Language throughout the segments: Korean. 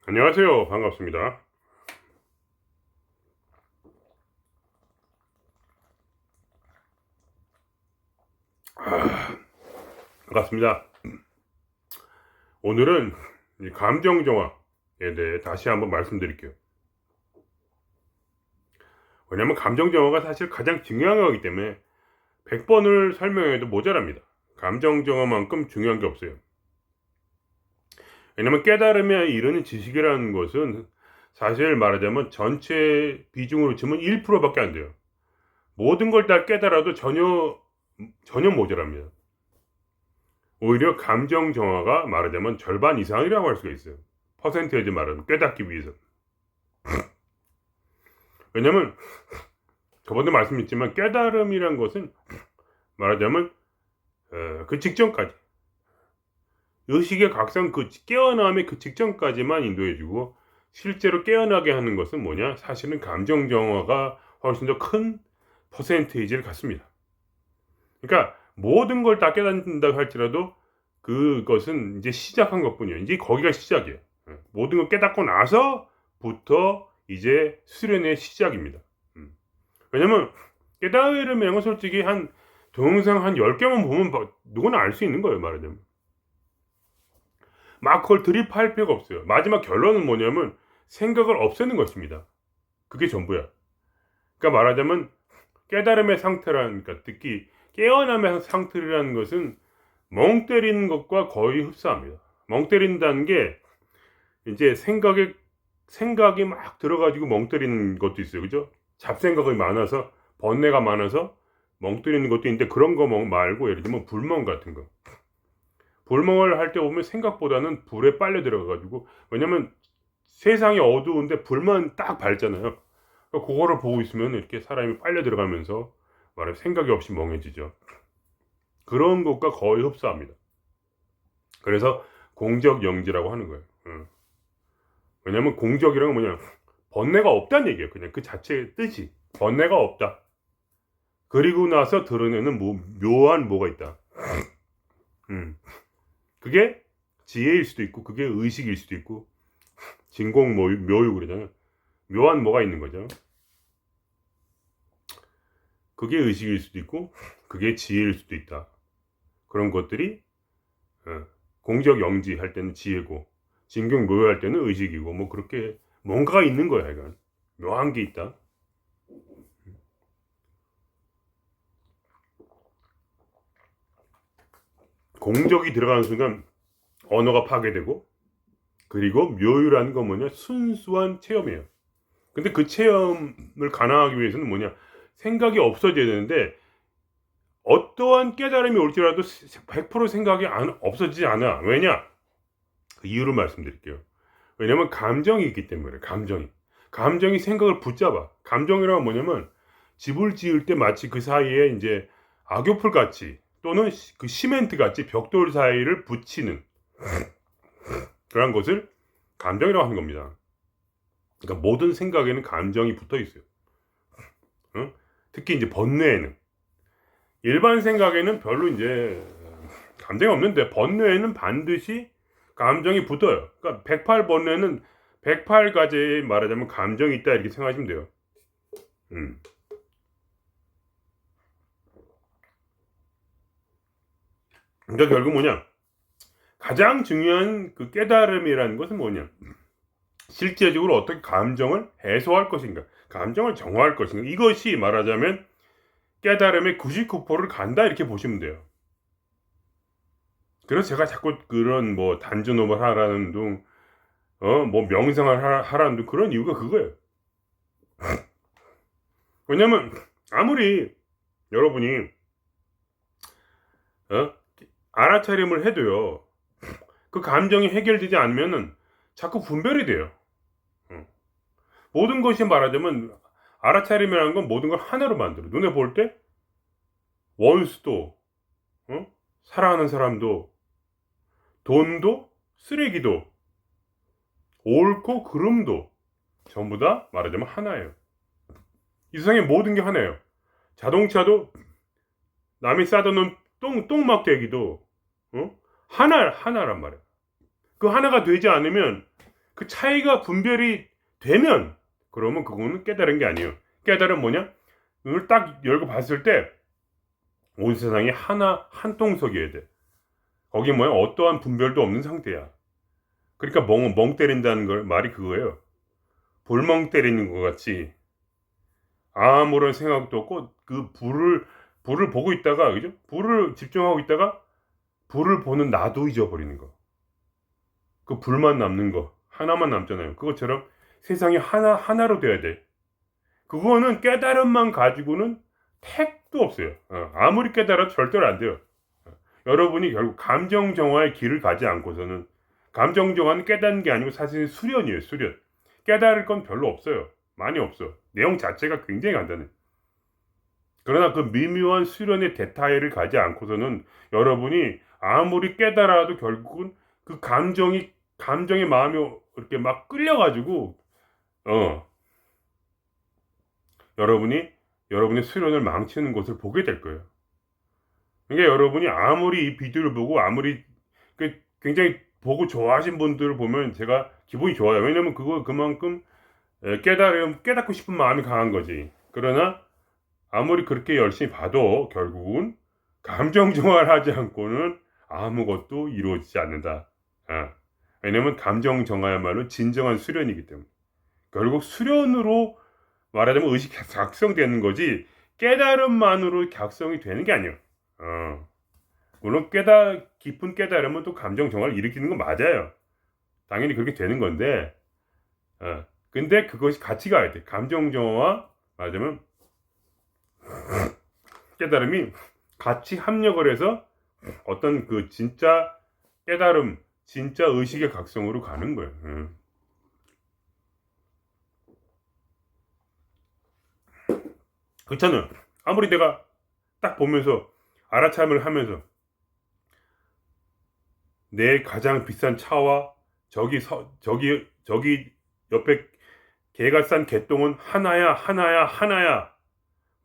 안녕하세요. 반갑습니다. 반갑습니다. 오늘은 이 감정 정화에 대해 다시 한번 말씀드릴게요. 왜냐면 감정 정화가 사실 가장 중요한 거기 때문에 100번을 설명해도 모자랍니다. 감정 정화만큼 중요한 게 없어요. 왜냐면 깨달음에 이르는 지식이라는 것은 사실 말하자면 전체 비중으로 치면 1%밖에 안 돼요. 모든 걸 다 깨달아도 전혀 모자랍니다. 오히려 감정 정화가 말하자면 절반 이상이라고 할 수가 있어요. 퍼센테이지 말은 깨닫기 위해서. 왜냐면 저번에 말씀했지만 깨달음이란 것은 말하자면 그 직전까지 의식의 각성 그 깨어남의 그 직전까지만 인도해주고 실제로 깨어나게 하는 것은 뭐냐? 사실은 감정 정화가 훨씬 더 큰 퍼센테이지를 갖습니다. 그러니까 모든 걸 다 깨닫는다 할지라도 그것은 이제 시작한 것뿐이에요. 이제 거기가 시작이에요. 모든 걸 깨닫고 나서부터 이제 수련의 시작입니다. 왜냐면 깨달음이란 건 솔직히 한 동영상 한 10개만 보면 누구나 알 수 있는 거예요. 말하자면 막 그걸 드립할 필요가 없어요. 마지막 결론은 뭐냐면 생각을 없애는 것입니다. 그게 전부야. 그러니까 말하자면 깨달음의 상태라는, 그러니까 특히 깨어남의 상태라는 것은 멍 때리는 것과 거의 흡사합니다. 멍 때린다는 게 이제 생각이 막 들어가지고 멍 때리는 것도 있어요. 그죠? 잡생각이 많아서, 번뇌가 많아서 멍 때리는 것도 있는데 그런 거 말고 예를 들면 불멍 같은 거. 불멍을 할 때 보면 생각보다는 불에 빨려 들어가가지고, 왜냐면 세상이 어두운데 불만 딱 밝잖아요. 그거를 보고 있으면 이렇게 사람이 빨려 들어가면서 말하면 생각이 없이 멍해지죠. 그런 것과 거의 흡사합니다. 그래서 공적 영지라고 하는 거예요. 왜냐면 공적이라는 건 뭐냐, 번뇌가 없다는 얘기예요. 그냥 그 자체의 뜻이 번뇌가 없다. 그리고 나서 드러내는 묘한 뭐가 있다. 그게 지혜일 수도 있고 그게 의식일 수도 있고 진공 묘유 그러잖아요. 묘한 뭐가 있는 거죠. 그게 의식일 수도 있고 그게 지혜일 수도 있다. 그런 것들이 공적 영지 할 때는 지혜고 진경 묘할 때는 의식이고 뭐 그렇게 뭔가가 있는 거야. 이건 묘한 게 있다. 공적이 들어가는 순간 언어가 파괴되고, 그리고 묘유라는 건 뭐냐, 순수한 체험이에요. 근데 그 체험을 가능하기 위해서는 뭐냐, 생각이 없어져야 되는데 어떠한 깨달음이 올지라도 100% 생각이 없어지지 않아. 왜냐? 그 이유를 말씀드릴게요. 왜냐면 감정이 있기 때문에. 감정이 생각을 붙잡아. 감정이란 뭐냐면 집을 지을 때 마치 그 사이에 이제 악교풀 같이 또는 그 시멘트 같이 벽돌 사이를 붙이는 그런 것을 감정이라고 하는 겁니다. 그러니까 모든 생각에는 감정이 붙어 있어요. 특히 이제 번뇌에는, 일반 생각에는 별로 이제 감정이 없는데 번뇌에는 반드시 감정이 붙어요. 그러니까 108번뇌는 108가지의 말하자면 감정이 있다 이렇게 생각하시면 돼요. 그러니까 결국 뭐냐, 가장 중요한 그 깨달음이라는 것은 뭐냐, 실제적으로 어떻게 감정을 해소할 것인가, 감정을 정화할 것인가, 이것이 말하자면 깨달음의 99%를 간다 이렇게 보시면 돼요. 그래서 제가 자꾸 그런 뭐 단전업을 하라는 둥, 뭐 명상을 하라는 둥, 그런 이유가 그거예요. 왜냐면 아무리 여러분이 알아차림을 해도요, 그 감정이 해결되지 않으면은 자꾸 분별이 돼요. 모든 것이 말하자면 알아차림이라는 건 모든 걸 하나로 만들어. 눈에 볼 때 원수도, 사랑하는 사람도, 돈도, 쓰레기도, 옳고 그름도 전부 다 말하자면 하나예요. 이 세상에 모든 게 하나예요. 자동차도 남이 싸다 놓은 똥막대기도 하나란 말이에요. 그 하나가 되지 않으면 그 차이가 분별이 되면 그러면 그거는 깨달은 게 아니에요. 깨달은 뭐냐? 눈을 딱 열고 봤을 때 온 세상이 하나 한 통속이어야 돼. 거기 뭐야? 어떠한 분별도 없는 상태야. 그러니까 멍 때린다는 걸 말이 그거예요. 볼멍 때리는 것 같이 아무런 생각도 없고 그 불을 보고 있다가 그죠? 불을 집중하고 있다가 불을 보는 나도 잊어버리는 거. 그 불만 남는 거 하나만 남잖아요. 그것처럼 세상이 하나로 돼야 돼. 그거는 깨달음만 가지고는 택도 없어요. 아무리 깨달아도 절대로 안 돼요. 여러분이 결국 감정 정화의 길을 가지 않고서는 감정 정화는 깨닫는 게 아니고 사실 수련이에요. 수련. 깨달을 건 별로 없어요. 많이 없어. 내용 자체가 굉장히 간단해. 그러나 그 미묘한 수련의 데타일을 가지 않고서는 여러분이 아무리 깨달아도 결국은 그 감정의 마음이 이렇게 막 끌려가지고 여러분의 수련을 망치는 것을 보게 될 거예요. 그러니까 여러분이 아무리 이 비디오를 보고 아무리 굉장히 보고 좋아하신 분들을 보면 제가 기분이 좋아요. 왜냐면 그만큼 깨닫고 싶은 마음이 강한 거지. 그러나 아무리 그렇게 열심히 봐도 결국은 감정 정화를 하지 않고는 아무것도 이루어지지 않는다. 왜냐면 감정 정화야말로 진정한 수련이기 때문에. 결국 수련으로 말하자면 의식이 각성되는 거지 깨달음만으로 각성이 되는 게 아니에요. 물론 깊은 깨달음은 또 감정 정화를 일으키는 건 맞아요. 당연히 그렇게 되는 건데 근데 그것이 같이 가야 돼. 감정 정화와 말하자면 깨달음이 같이 합력을 해서 어떤 그 진짜 깨달음, 진짜 의식의 각성으로 가는 거예요. 그렇잖아요. 아무리 내가 딱 보면서 알아참을 하면서 내 가장 비싼 차와 저기 옆에 개가 싼 개똥은 하나야.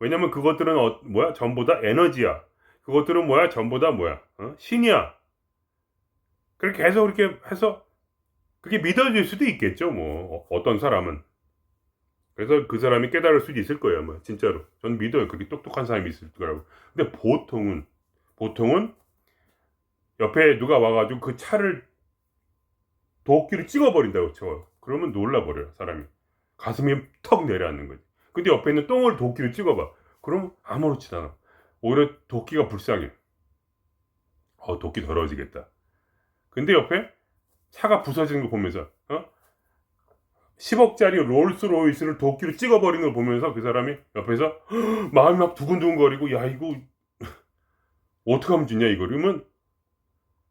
왜냐면 그것들은 전부 다 에너지야. 그것들은 전부 다 신이야. 그렇게 계속 그렇게 해서 그게 믿어질 수도 있겠죠. 어떤 사람은. 그래서 그 사람이 깨달을 수도 있을 거예요. 진짜로. 저는 믿어요. 그렇게 똑똑한 사람이 있을 거라고. 근데 보통은 옆에 누가 와가지고 그 차를 도끼를 찍어버린다고 쳐. 그러면 놀라버려요. 사람이. 가슴이 턱 내려앉는 거지. 근데 옆에 있는 똥을 도끼를 찍어봐. 그럼 아무렇지도 않아. 오히려 도끼가 불쌍해. 도끼 더러워지겠다. 근데 옆에 차가 부서지는 거 보면서 10억짜리 롤스로이스를 도끼로 찍어버리는 걸 보면서 그 사람이 옆에서 마음이 막 두근두근거리고 야 이거 어떻게 하면 좋냐 이거 그러면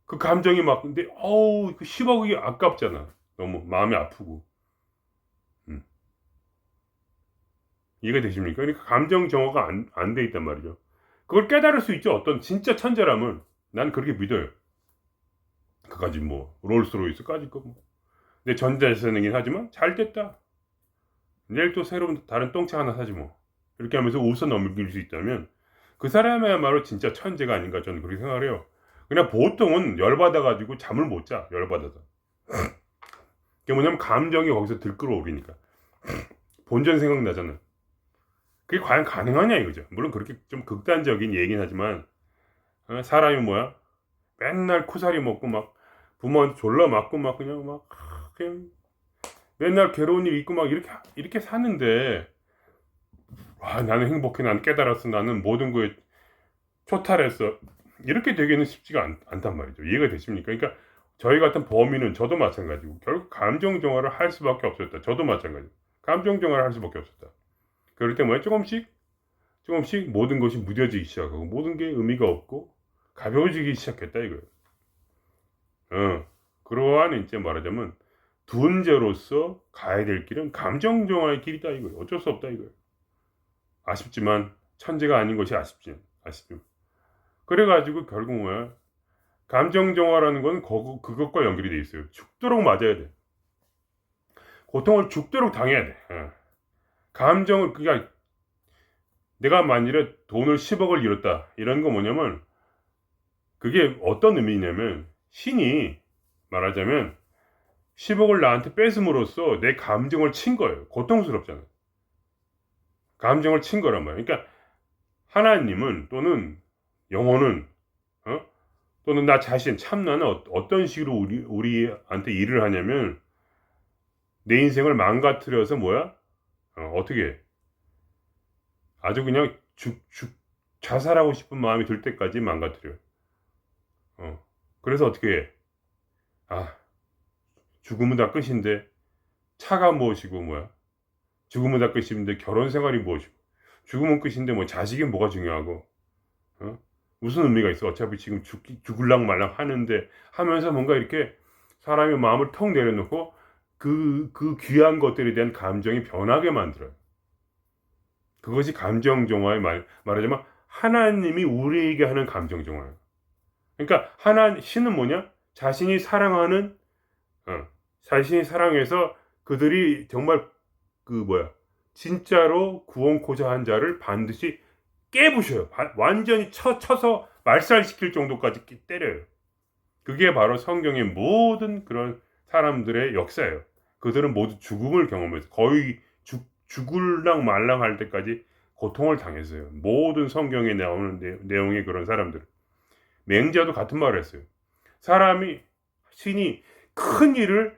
그 감정이 막 근데 그 10억이 아깝잖아. 너무 마음이 아프고 이해가 되십니까? 그러니까 감정 정화가 안 돼 있단 말이죠. 그걸 깨달을 수 있죠. 어떤 진짜 천재라면 난 그렇게 믿어요. 그까지 롤스로이스까지 근데 전자재산이긴 하지만 잘 됐다. 내일 또 새로운 다른 똥차 하나 사지 이렇게 하면서 웃어 넘길 수 있다면 그 사람이야말로 진짜 천재가 아닌가 저는 그렇게 생각을 해요. 그냥 보통은 열받아가지고 잠을 못 자. 열받아서. 그게 뭐냐면 감정이 거기서 들끓어오르니까. 본전 생각나잖아. 그게 과연 가능하냐 이거죠. 물론 그렇게 좀 극단적인 얘기긴 하지만 사람이 맨날 쿠사리 먹고 막 부모한테 졸라 맞고 막 그냥 맨날 괴로운 일 있고 막 이렇게 사는데 나는 행복해. 나는 깨달았어. 나는 모든 거에 초탈했어. 이렇게 되기는 쉽지가 않단 말이죠. 이해가 되십니까? 그러니까 저희 같은 범인은 저도 마찬가지고 결국 감정 정화를 할 수밖에 없었다. 저도 마찬가지고 감정 정화를 할 수밖에 없었다. 그럴 때 조금씩 모든 것이 무뎌지기 시작하고 모든 게 의미가 없고 가벼워지기 시작했다 이거예요. 그러한 이제 말하자면 두은제로서 가야 될 길은 감정 정화의 길이다 이거예요. 어쩔 수 없다 이거예요. 아쉽지만 천재가 아닌 것이 아쉽죠. 그래가지고 결국 감정 정화라는 건 그것과 연결이 돼 있어요. 죽도록 맞아야 돼. 고통을 죽도록 당해야 돼. 감정을 그러니까 내가 만일에 돈을 10억을 잃었다 이런 거 뭐냐면 그게 어떤 의미냐면 신이 말하자면 10억을 나한테 뺏음으로써 내 감정을 친 거예요. 고통스럽잖아요. 감정을 친 거란 말이에요. 그러니까 하나님은 또는 영혼은 또는 나 자신 참나는 어떤 식으로 우리한테 일을 하냐면 내 인생을 망가뜨려서 뭐야? 어떻게 해? 아주 그냥 자살하고 싶은 마음이 들 때까지 망가뜨려. 그래서 어떻게 해? 아, 죽으면 다 끝인데 차가 무엇이고 뭐야? 죽으면 다 끝인데 결혼 생활이 무엇이고? 죽으면 끝인데 뭐 자식이 뭐가 중요하고? 어? 무슨 의미가 있어? 어차피 지금 죽을랑 말랑 하는데 하면서 뭔가 이렇게 사람의 마음을 턱 내려놓고 그 귀한 것들에 대한 감정이 변하게 만들어요. 그것이 감정 정화의 말하자면 하나님이 우리에게 하는 감정 정화예요. 그러니까 신은 뭐냐? 자신이 사랑하는 자신이 사랑해서 그들이 정말 진짜로 구원코자 한 자를 반드시 깨부셔요. 완전히 쳐서 말살시킬 정도까지 때려요. 그게 바로 성경의 모든 그런 사람들의 역사예요. 그들은 모두 죽음을 경험해서 거의 죽을랑 말랑 할 때까지 고통을 당했어요. 모든 성경에 나오는 내용의 그런 사람들. 맹자도 같은 말을 했어요. 신이 큰 일을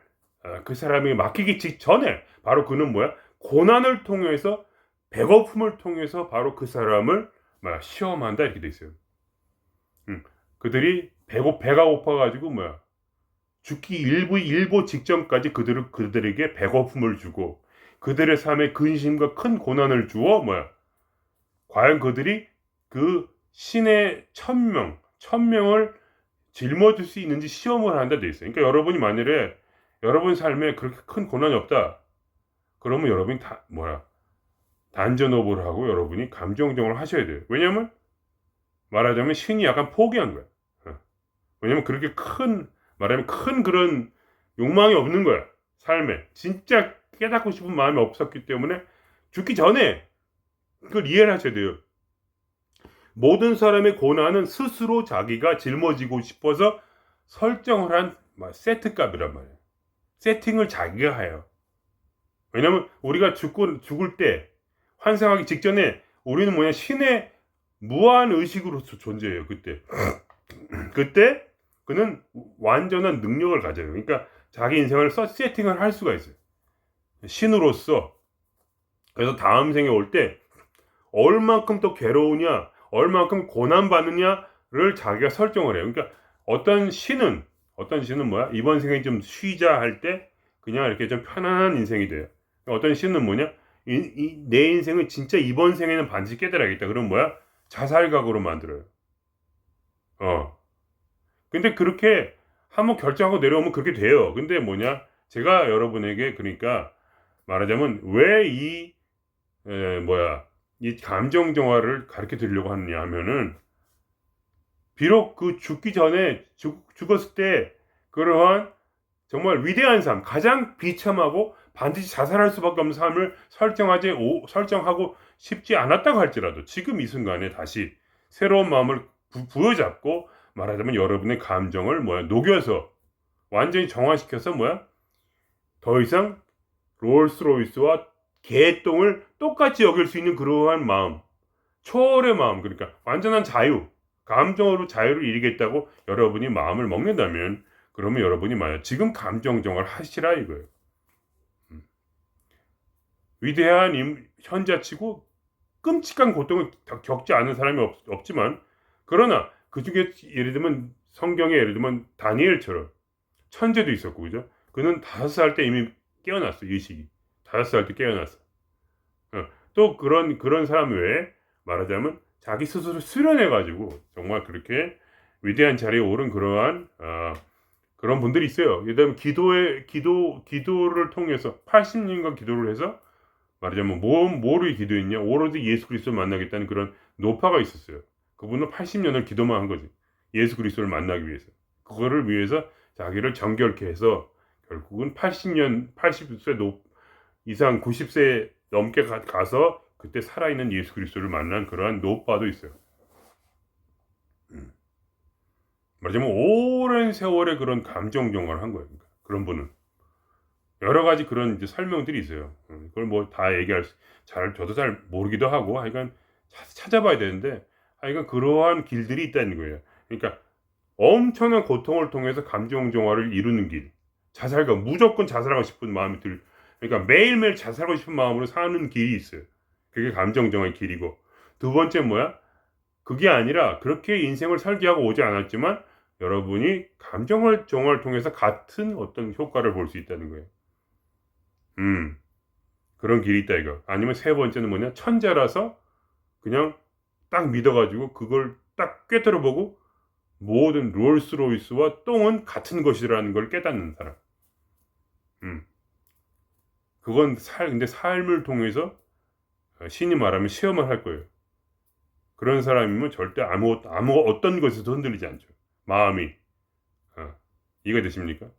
그 사람에게 맡기기 직전에 바로 그는 뭐야? 고난을 통해서 배고픔을 통해서 바로 그 사람을 시험한다 이렇게 돼 있어요. 그들이 배가 고파가지고 죽기 일보 직전까지 그들에게 배고픔을 주고 그들의 삶에 근심과 큰 고난을 주어 과연 그들이 그 신의 천명을 짊어질 수 있는지 시험을 한다 돼 있어요. 그러니까 여러분이 만일에 여러분 삶에 그렇게 큰 고난이 없다. 그러면 여러분이 단전호흡을 하고 여러분이 감정정을 하셔야 돼요. 왜냐하면 말하자면 신이 약간 포기한 거야. 왜냐면 그렇게 말하자면 큰 그런 욕망이 없는 거야. 삶에. 진짜 깨닫고 싶은 마음이 없었기 때문에 죽기 전에 그걸 이해를 하셔야 돼요. 모든 사람의 고난은 스스로 자기가 짊어지고 싶어서 설정을 한 세트값이란 말이에요. 세팅을 자기가 해요. 왜냐면 우리가 죽을 때 환생하기 직전에 우리는 신의 무한 의식으로서 존재해요. 그때 그는 완전한 능력을 가져요. 그러니까 자기 인생을 세팅을 할 수가 있어요. 신으로서. 그래서 다음 생에 올 때 얼만큼 더 괴로우냐, 얼만큼 고난받느냐를 자기가 설정을 해요. 그러니까 어떤 신은 이번 생에 좀 쉬자 할 때 그냥 이렇게 좀 편안한 인생이 돼요. 어떤 신은 내 인생은 진짜 이번 생에는 반드시 깨달아야겠다. 그럼 자살각으로 만들어요. 근데 그렇게 한번 결정하고 내려오면 그렇게 돼요. 근데 제가 여러분에게 그러니까 말하자면 왜 이 감정 정화를 가르쳐 드리려고 하느냐 하면은 비록 그 죽기 전에 죽었을 때 그러한 정말 위대한 삶, 가장 비참하고 반드시 자살할 수밖에 없는 삶을 설정하고 싶지 않았다고 할지라도 지금 이 순간에 다시 새로운 마음을 부여잡고 말하자면 여러분의 감정을 녹여서 완전히 정화시켜서 더 이상 롤스로이스와 개똥을 똑같이 여길 수 있는 그러한 마음, 초월의 마음, 그러니까 완전한 자유, 감정으로 자유를 이루겠다고 여러분이 마음을 먹는다면 그러면 여러분이 지금 감정 정화를 하시라 이거예요. 위대한 현자치고 끔찍한 고통을 겪지 않은 사람이 없지만 그러나 그 중에 예를 들면 다니엘처럼 천재도 있었고 그죠? 그는 5살 때 이미 깨어났어. 의식이 5살 때 깨어났어. 또 그런 사람 외에 말하자면 자기 스스로 수련해가지고 정말 그렇게 위대한 자리에 오른 그러한 그런 분들이 있어요. 예를 들면 기도를 통해서 80년간 기도를 해서 말하자면 뭐를 기도했냐? 오로지 예수 그리스도를 만나겠다는 그런 노파가 있었어요. 그분은 80년을 기도만 한 거지. 예수 그리스도를 만나기 위해서. 그거를 위해서 자기를 정결케 해서 결국은 80세 이상 90세 넘게 가서 그때 살아있는 예수 그리스도를 만난 그러한 노파도 있어요. 말하자면 오랜 세월의 그런 감정 정화를 한 거예요. 그런 분은. 여러 가지 그런 이제 설명들이 있어요. 그걸 뭐 다 저도 잘 모르기도 하고, 하여간 찾아봐야 되는데, 하여간 그러한 길들이 있다는 거예요. 그러니까 엄청난 고통을 통해서 감정 정화를 이루는 길. 무조건 자살하고 싶은 마음이 그러니까 매일매일 자살하고 싶은 마음으로 사는 길이 있어요. 그게 감정 정화의 길이고. 두 번째 뭐야? 그게 아니라 그렇게 인생을 설계하고 오지 않았지만 여러분이 감정을 정화를 통해서 같은 어떤 효과를 볼 수 있다는 거예요. 그런 길이 있다 이거. 아니면 세 번째는 뭐냐? 천재라서 그냥 딱 믿어가지고 그걸 딱 꿰뚫어 보고 모든 롤스로이스와 똥은 같은 것이라는 걸 깨닫는 사람. 그건 근데 삶을 통해서 신이 말하면 시험을 할 거예요. 그런 사람이면 절대 어떤 것에도 흔들리지 않죠. 마음이. 이해되십니까?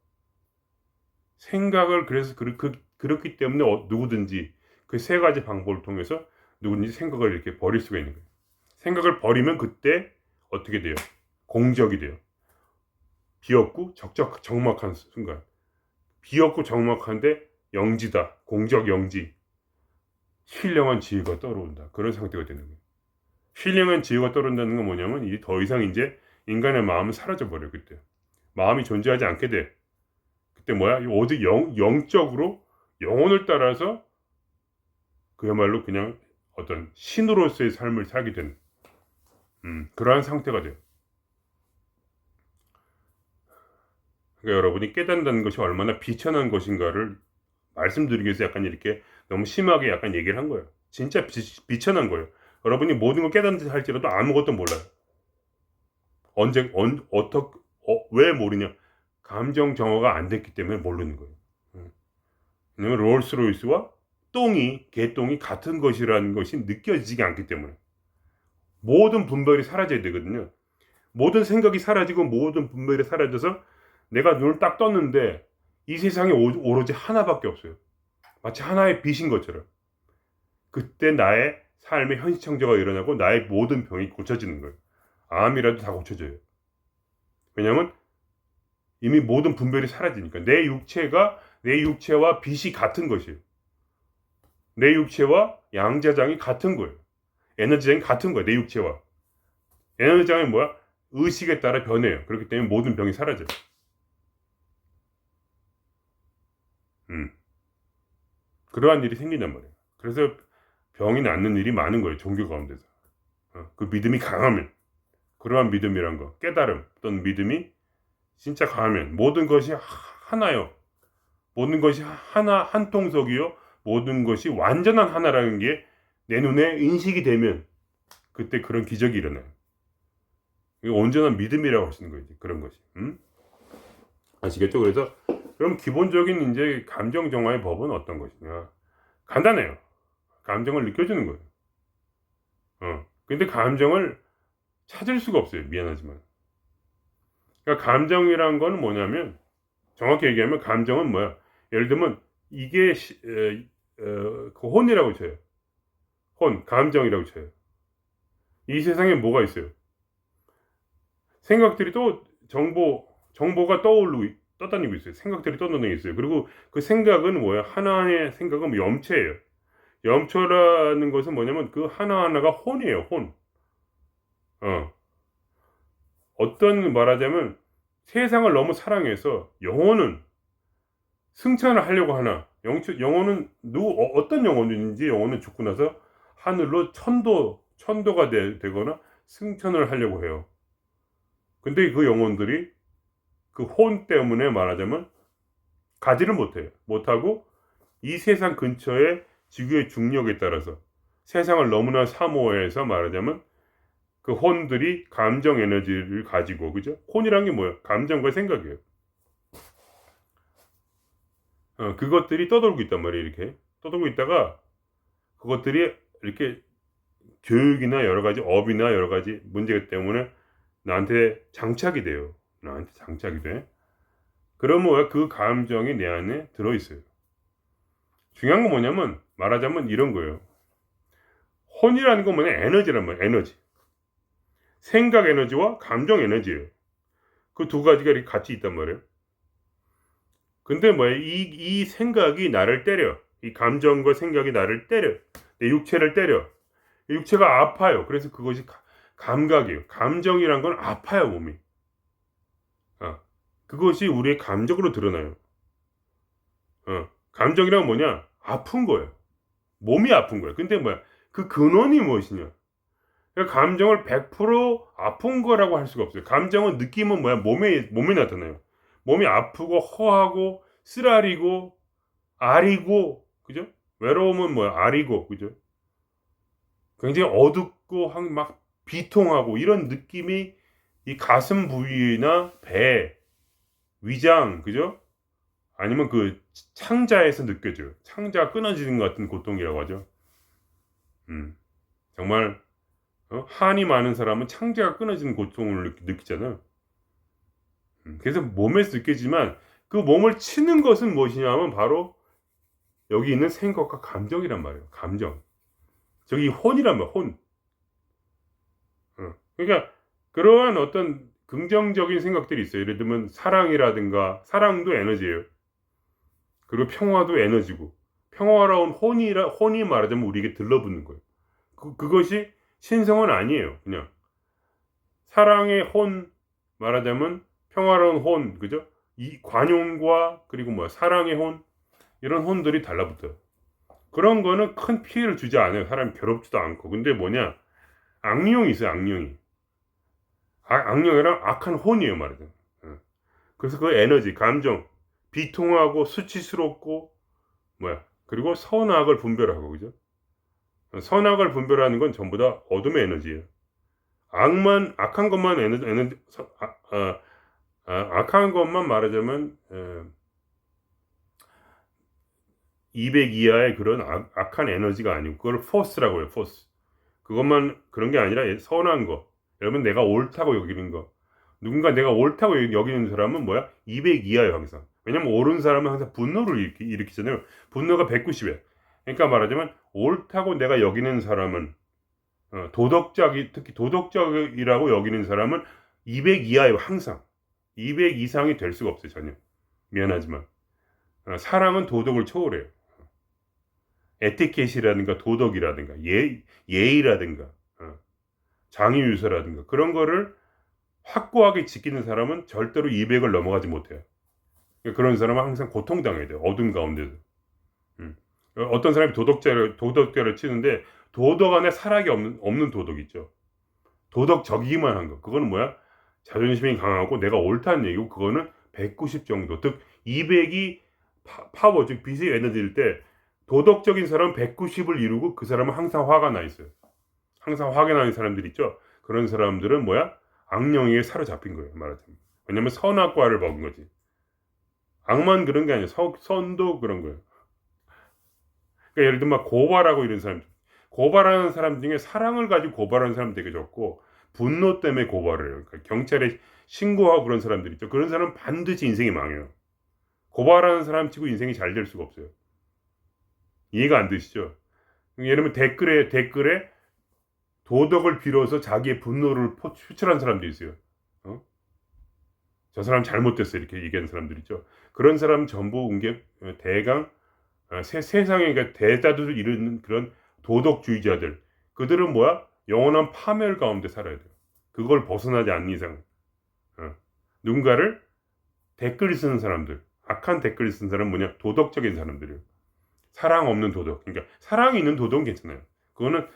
생각을 그래서 그렇기 때문에 누구든지 그 세 가지 방법을 통해서 누구든지 생각을 이렇게 버릴 수가 있는 거예요. 생각을 버리면 그때 어떻게 돼요? 공적이 돼요. 비었고 적막한 순간. 비었고 적막한데 영지다. 공적 영지. 신령한 지혜가 떠오른다. 그런 상태가 되는 거예요. 신령한 지혜가 떠오른다는 건 뭐냐면 이제 더 이상 이제 인간의 마음은 사라져 버려요. 그때 마음이 존재하지 않게 돼. 그때 뭐야? 어디 영적으로 영혼을 따라서 그야말로 그냥 어떤 신으로서의 삶을 살게 되는 그러한 상태가 돼요. 그러니까 여러분이 깨닫는다는 것이 얼마나 비천한 것인가를 말씀드리기 위해서 약간 이렇게 너무 심하게 약간 얘기를 한 거예요. 진짜 비천한 거예요. 여러분이 모든 걸 깨닫는다 할지라도 아무것도 몰라요. 왜 모르냐? 감정 정화가 안 됐기 때문에 모르는 거예요. 왜냐면 롤스로이스와 개똥이 같은 것이라는 것이 느껴지지 않기 때문에 모든 분별이 사라져야 되거든요. 모든 생각이 사라지고 모든 분별이 사라져서 내가 눈을 딱 떴는데 이 세상에 오로지 하나밖에 없어요. 마치 하나의 빛인 것처럼. 그때 나의 삶의 현시창조가 일어나고 나의 모든 병이 고쳐지는 거예요. 암이라도 다 고쳐져요. 왜냐하면 이미 모든 분별이 사라지니까 내 육체와 빛이 같은 것이에요. 내 육체와 양자장이 같은 거예요. 에너지장이 같은 거예요. 내 육체와. 에너지장이 뭐야? 의식에 따라 변해요. 그렇기 때문에 모든 병이 사라져요. 그러한 일이 생긴단 말이에요. 그래서 병이 낫는 일이 많은 거예요. 종교 가운데서. 그 믿음이 강하면. 그러한 믿음이란 거. 깨달음. 어떤 믿음이 진짜 강하면. 모든 것이 하나요. 모든 것이 한 통속이요. 모든 것이 완전한 하나라는 게 내 눈에 인식이 되면 그때 그런 기적이 일어나요. 이게 온전한 믿음이라고 하시는 거지. 그런 것이. 아시겠죠? 그래서 그럼 기본적인 이제 감정 정화의 법은 어떤 것이냐? 간단해요. 감정을 느껴주는 거예요. 근데 감정을 찾을 수가 없어요. 미안하지만. 그러니까 감정이란 건 뭐냐면 정확히 얘기하면 감정은 뭐야? 예를 들면 이게 그 혼이라고 쳐요. 감정이라고 쳐요. 이 세상에 뭐가 있어요? 생각들이 또 정보가 떠다니고 있어요. 생각들이 떠다니고 있어요. 그리고 그 생각은 뭐야? 하나의 생각은 염체예요. 염초라는 것은 뭐냐면 그 하나하나가 혼이에요. 혼. 어떤 말하자면 세상을 너무 사랑해서 영혼은 승천을 하려고 하나. 영혼은 어떤 영혼인지 영혼은 죽고 나서 하늘로 천도가 되거나 승천을 하려고 해요. 근데 그 영혼들이 그 혼 때문에 말하자면 가지를 못하고 이 세상 근처에 지구의 중력에 따라서 세상을 너무나 사모해서 말하자면 그 혼들이 감정 에너지를 가지고, 그죠? 혼이란 게 뭐예요? 감정과 생각이에요. 그것들이 떠돌고 있단 말이에요. 이렇게 떠돌고 있다가 그것들이 이렇게 교육이나 여러 가지 업이나 여러 가지 문제 때문에 나한테 장착이 돼요. 나한테 장착이 돼. 그러면 그 감정이 내 안에 들어있어요. 중요한 건 뭐냐면 말하자면 이런 거예요. 혼이라는 건 뭐냐? 에너지란 말이에요. 에너지. 생각 에너지와 감정 에너지예요. 그 두 가지가 이렇게 같이 있단 말이에요. 근데 뭐야, 이 생각이 나를 때려. 이 감정과 생각이 나를 때려. 내 육체를 때려. 육체가 아파요. 그래서 그것이 감각이에요. 감정이란 건 아파요, 몸이. 어. 그것이 우리의 감정으로 드러나요. 감정이란 뭐냐? 아픈 거예요. 몸이 아픈 거예요. 근데 뭐야? 그 근원이 무엇이냐? 그러니까 감정을 100% 아픈 거라고 할 수가 없어요. 감정은 느낌은 뭐야? 몸에 나타나요. 몸이 아프고 허하고 쓰라리고 아리고, 그죠? 외로움은 뭐야? 아리고, 그죠? 굉장히 어둡고 막 비통하고 이런 느낌이 이 가슴 부위나 배, 위장, 그죠? 아니면 그 창자에서 느껴져요. 창자가 끊어지는 것 같은 고통이라고 하죠. 음, 정말 한이 많은 사람은 창자가 끊어지는 고통을 느끼잖아요. 그래서 몸에서 느끼지만 그 몸을 치는 것은 무엇이냐면 바로 여기 있는 생각과 감정이란 말이에요. 감정. 저기 혼이란 말, 혼. 그러니까 그러한 어떤 긍정적인 생각들이 있어요. 예를 들면 사랑이라든가, 사랑도 에너지예요. 그리고 평화도 에너지고, 평화로운 혼이 말하자면 우리에게 들러붙는 거예요. 그것이 신성은 아니에요. 그냥 사랑의 혼, 말하자면 평화로운 혼, 그죠? 이 관용과 그리고 뭐 사랑의 혼, 이런 혼들이 달라붙어요. 그런 거는 큰 피해를 주지 않아요. 사람이 괴롭지도 않고. 근데 뭐냐, 악령이 있어요. 악령이. 악령이랑 악한 혼이에요, 말하자면. 그래서 그 에너지, 감정, 비통하고 수치스럽고 뭐야, 그리고 선악을 분별하고, 그죠? 선악을 분별하는 건 전부 다 어둠의 에너지예요. 악한 것만 악한 것만 말하자면 200 이하의 그런 악한 에너지가 아니고, 그걸 포스라고 해요. 포스. 그것만 그런 게 아니라 선한 거, 여러분, 내가 옳다고 여기는 거. 누군가 내가 옳다고 여기는 사람은 뭐야? 200 이하예요, 항상. 왜냐면 옳은 사람은 항상 분노를 일으키잖아요. 분노가 190이에요. 그러니까 말하자면 옳다고 내가 여기는 사람은, 특히 도덕적이라고 여기는 사람은 200 이하예요, 항상. 200 이상이 될 수가 없어요, 전혀. 미안하지만. 사랑은 도덕을 초월해요. 에티켓이라든가 도덕이라든가 예의라든가 장유유서라든가 그런 거를 확고하게 지키는 사람은 절대로 200을 넘어가지 못해요. 그런 사람은 항상 고통당해야 돼요. 어둠 가운데서. 어떤 사람이 도덕자를 치는데 도덕 안에 살악이 없는 도덕 있죠. 도덕적이기만 한 거. 그거는 뭐야? 자존심이 강하고 내가 옳다는 얘기고, 그거는 190 정도. 즉 200이 파워, 즉 빛의 에너지일 때 도덕적인 사람은 190을 이루고 그 사람은 항상 화가 나 있어요. 항상 화가 나는 사람들 있죠. 그런 사람들은 뭐야? 악령에게 사로잡힌 거예요, 말하자면. 왜냐면 선악과를 먹은 거지. 악만 그런 게 아니에요. 선도 그런 거예요. 그러니까 예를 들면 고발하고 이런 사람, 고발하는 사람 중에 사랑을 가지고 고발하는 사람 되게 적고, 분노 때문에 고발을 해요. 그러니까 경찰에 신고하고 그런 사람들 있죠. 그런 사람은 반드시 인생이 망해요. 고발하는 사람 치고 인생이 잘 될 수가 없어요. 이해가 안 되시죠? 예를 들면 댓글에 도덕을 빌어서 자기의 분노를 표출한 사람도 있어요. 저 사람 잘못됐어, 이렇게 얘기하는 사람들 있죠. 그런 사람 전부 운게 대강 세상에 대자들을 이루는 그런 도덕주의자들. 그들은 뭐야? 영원한 파멸 가운데 살아야 돼요. 그걸 벗어나지 않는 이상. 누군가를 댓글 쓰는 사람들, 악한 댓글 쓰는 사람은 뭐냐? 도덕적인 사람들이에요. 사랑 없는 도덕. 그러니까 사랑이 있는 도덕은 괜찮아요. 그거는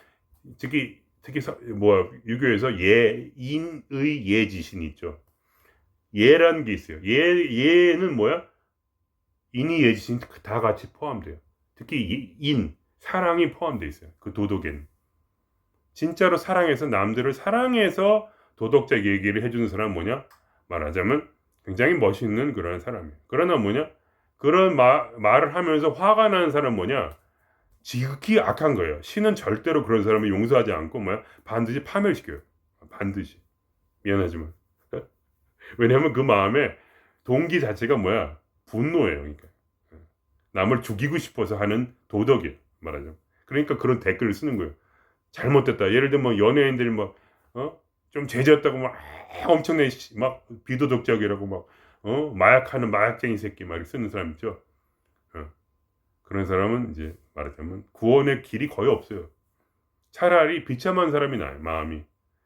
특히 유교에서 예인의 예지신이 있죠. 예라는 게 있어요. 예는 뭐야? 인이 예지신 다 같이 포함돼요. 특히 사랑이 포함되어 있어요. 그 도덕에는. 진짜로 사랑해서, 남들을 사랑해서 도덕적 얘기를 해주는 사람은 뭐냐? 말하자면 굉장히 멋있는 그런 사람이에요. 그러나 뭐냐? 그런 말을 하면서 화가 나는 사람은 뭐냐? 지극히 악한 거예요. 신은 절대로 그런 사람을 용서하지 않고 뭐야? 반드시 파멸시켜요. 반드시. 미안하지만. 왜냐하면 그 마음에 동기 자체가 뭐야? 분노예요. 그러니까 남을 죽이고 싶어서 하는 도덕이에요, 말하자면. 그러니까 그런 댓글을 쓰는 거예요. 잘못됐다. 예를 들면 연예인들이 좀 죄졌다고 막 엄청나게 막 비도덕적이라고 막 마약하는 마약쟁이 새끼 막 이렇게 쓰는 사람 있죠. 어, 그런 사람은 이제 말하자면 구원의 길이 거의 없어요. 차라리 비참한 사람이 나아요, 마음이.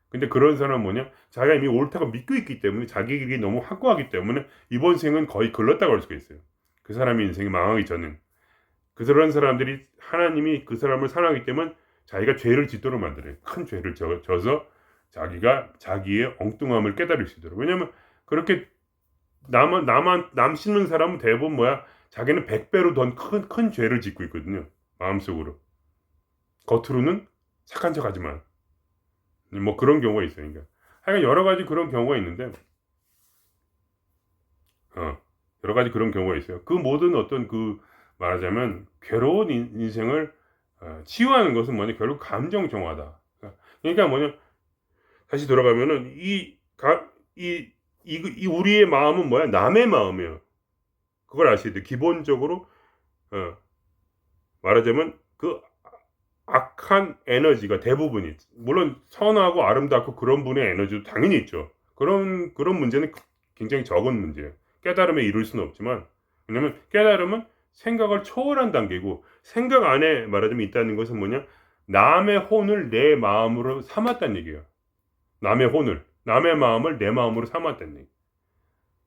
근데 그런 사람은 뭐냐? 자기가 이미 옳다고 믿고 있기 때문에, 자기에게 너무 확고하기 때문에 이번 생은 거의 글렀다고 할 수가 있어요. 그 사람의 인생이 망하기 전엔. 그런 사람들이 하나님이 그 사람을 사랑하기 때문에 자기가 죄를 짓도록 만들어요. 큰 죄를 져서 자기가 자기의 엉뚱함을 깨달을 수 있도록. 왜냐면 그렇게 남 씹는 사람은 대부분 뭐야? 자기는 100배로 더 큰 죄를 짓고 있거든요. 마음속으로. 겉으로는 착한 척 하지만. 뭐 그런 경우가 있어요. 그러니까. 하여간 여러 가지 그런 경우가 있는데, 여러 가지 그런 경우가 있어요. 그 모든 어떤 말하자면 괴로운 인생을 치유하는 것은 뭐냐? 결국 감정 정화다. 그러니까 뭐냐? 다시 돌아가면은 이 우리의 마음은 뭐야? 남의 마음이에요. 그걸 아셔야 돼. 기본적으로 말하자면 그 악한 에너지가 대부분이, 물론 선하고 아름답고 그런 분의 에너지도 당연히 있죠. 그런 문제는 굉장히 적은 문제예요. 깨달음에 이룰 수는 없지만, 왜냐면 깨달음은 생각을 초월한 단계고, 생각 안에 말하자면 있다는 것은 뭐냐? 남의 혼을 내 마음으로 삼았다는 얘기예요. 남의 혼을, 남의 마음을 내 마음으로 삼았다는 얘기.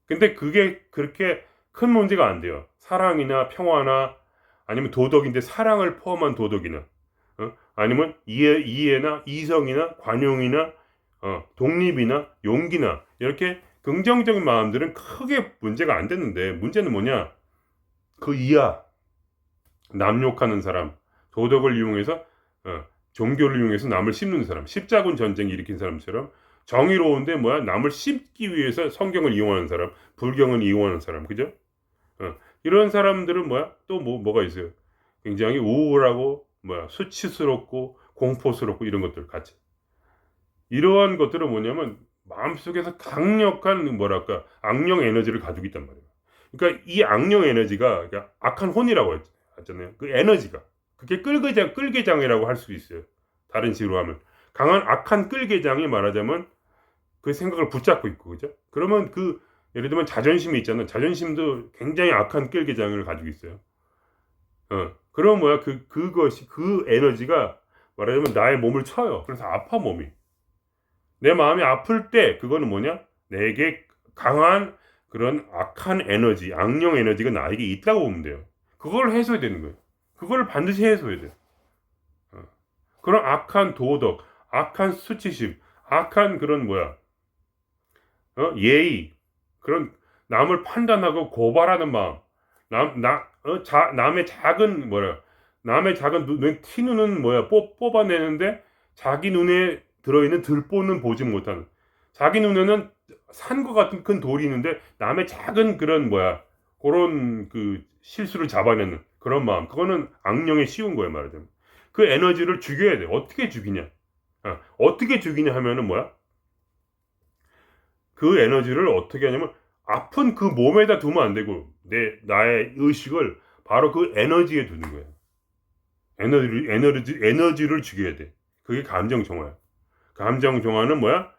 근데 그게 그렇게 큰 문제가 안 돼요. 사랑이나 평화나 아니면 도덕인데 사랑을 포함한 도덕이나 아니면 이해나 이성이나 관용이나 독립이나 용기나 이렇게 긍정적인 마음들은 크게 문제가 안 됐는데, 문제는 뭐냐? 그 이하 남 욕하는 사람, 도덕을 이용해서 종교를 이용해서 남을 씹는 사람, 십자군 전쟁 일으킨 사람처럼 정의로운데 뭐야? 남을 씹기 위해서 성경을 이용하는 사람, 불경을 이용하는 사람, 그죠? 이런 사람들은 뭐야? 또 뭐가 있어요? 굉장히 우울하고 뭐야? 수치스럽고 공포스럽고 이런 것들 같이. 이러한 것들은 뭐냐면 마음속에서 강력한 뭐랄까 악령 에너지를 가지고 있단 말이에요. 그러니까 이 악령 에너지가 그러니까 악한 혼이라고 했잖아요. 그 에너지가 그게 끌개장이라고 할 수 있어요. 다른 식으로 하면 강한 악한 끌개장이 말하자면 그 생각을 붙잡고 있고, 그죠? 그러면 예를 들면 자존심이 있잖아요. 자존심도 굉장히 악한 끌개장을 가지고 있어요. 그럼 뭐야? 그것이 그 에너지가 말하자면 나의 몸을 쳐요. 그래서 아파 몸이. 내 마음이 아플 때 그거는 뭐냐? 내게 강한 그런 악한 에너지, 악령 에너지가 나에게 있다고 보면 돼요. 그걸 해소해야 되는 거예요. 그걸 반드시 해소해야 돼요. 그런 악한 도덕, 악한 수치심, 악한 그런 뭐야? 예의, 그런 남을 판단하고 고발하는 마음, 남의 작은 남의 작은 티눈은 뭐야? 뽑아내는데 자기 눈에 들어있는 들보는 보지 못하는, 자기 눈에는 산과 같은 큰 돌이 있는데 남의 작은 그런 그런 실수를 잡아내는 그런 마음, 그거는 악령에 씌운 거예요. 말하자면 그 에너지를 죽여야 돼. 어떻게 죽이냐? 어떻게 죽이냐 하면은 뭐야? 그 에너지를 어떻게 하냐면 아픈 그 몸에다 두면 안 되고 나의 의식을 바로 그 에너지에 두는 거예요. 에너지를 죽여야 돼. 그게 감정 정화야. 감정 정화는 뭐야?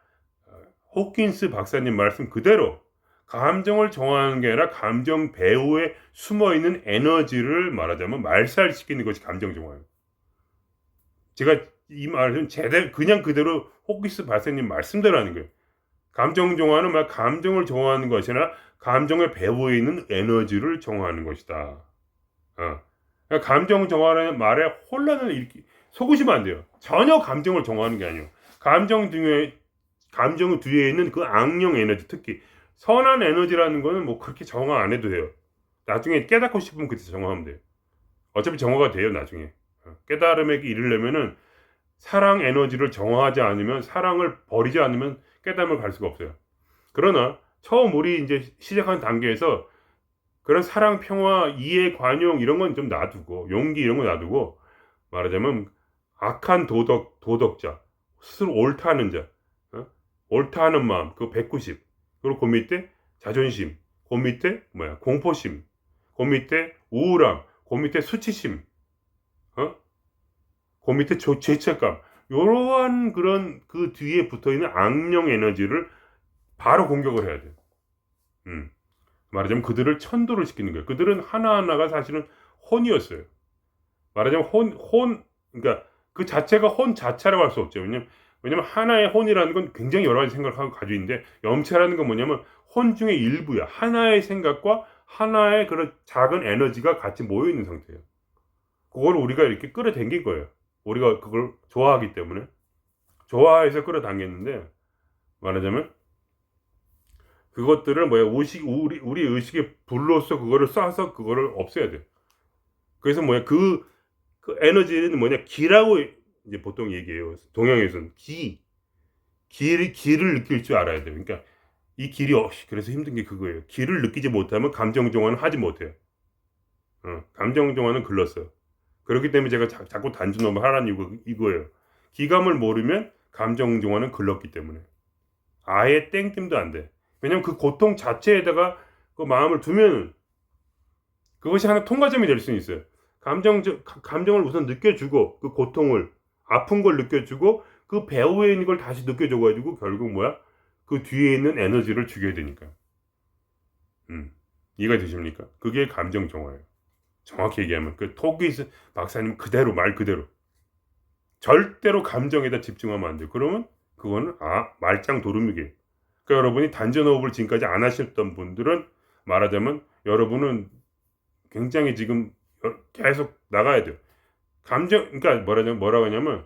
호킨스 박사님 말씀 그대로 감정을 정화하는 게 아니라 감정 배후에 숨어있는 에너지를 말하자면 말살시키는 것이 감정 정화예요. 제가 이 말은 그냥 그대로 호킨스 박사님 말씀대로 하는 거예요. 감정 정화는 말 감정을 정화하는 것이 아니라 감정의 배후에 있는 에너지를 정화하는 것이다. 그러니까 감정 정화라는 말에 혼란을 속으시면 안 돼요. 전혀 감정을 정화하는 게 아니에요. 감정 뒤에 있는 그 악령 에너지, 특히 선한 에너지라는 거는 뭐 그렇게 정화 안 해도 돼요. 나중에 깨닫고 싶으면 그때 정화하면 돼요. 어차피 정화가 돼요, 나중에. 깨달음에 이르려면은 사랑 에너지를 정화하지 않으면, 사랑을 버리지 않으면 깨달음을 갈 수가 없어요. 그러나 처음 우리 이제 시작한 단계에서 그런 사랑, 평화, 이해, 관용 이런 건 좀 놔두고, 용기 이런 거 놔두고, 말하자면 악한 도덕자, 스스로 옳다 하는 자, 옳다 하는 마음, 190. 그리고 그 밑에 자존심, 그 밑에 공포심, 그 밑에 우울함, 그 밑에 수치심, 그 밑에 죄책감, 이러한 그런 뒤에 붙어 있는 악령 에너지를 바로 공격을 해야 돼요. 말하자면 그들을 천도를 시키는 거예요. 그들은 하나하나가 사실은 혼이었어요. 말하자면 그러니까 그 자체가 혼 자체라고 할 수 없죠. 왜냐면 하나의 혼이라는 건 굉장히 여러 가지 생각을 하고 가지고 있는데, 염체라는 건 뭐냐면 혼 중의 일부야. 하나의 생각과 하나의 그런 작은 에너지가 같이 모여 있는 상태예요. 그걸 우리가 이렇게 끌어당긴 거예요. 우리가 그걸 좋아하기 때문에. 좋아해서 끌어당겼는데, 말하자면 그것들을 우리 의식의 불로서 그거를 쏴서 그거를 없애야 돼. 그래서 그 에너지는 기라고 이제 보통 얘기해요. 동양에서는 기를 느낄 줄 알아야 돼요. 그러니까 이 길이 그래서 힘든 게 그거예요. 기를 느끼지 못하면 감정 정화는 하지 못해요. 감정 정화는 글렀어요. 그렇기 때문에 제가 자꾸 단순업을 하라는 이유가 이거예요. 기감을 모르면 감정 정화는 글렀기 때문에 아예 땡김도 안 돼. 왜냐면 그 고통 자체에다가 그 마음을 두면 그것이 하나 통과점이 될 수 있어요. 감정을 우선 느껴주고, 그 고통을, 아픈 걸 느껴주고, 그 배후에 있는 걸 다시 느껴줘가지고 결국 그 뒤에 있는 에너지를 죽여야 되니까. 이해가 되십니까? 그게 감정 정화예요. 정확히 얘기하면 그 토기스 박사님 그대로, 말 그대로 절대로 감정에다 집중하면 안 돼요. 그러면 그거는 말짱 도루묵이에요. 그러니까 여러분이 단전호흡을 지금까지 안 하셨던 분들은, 말하자면 여러분은 굉장히 지금 계속 나가야 돼요. 그러니까 뭐라고 하냐면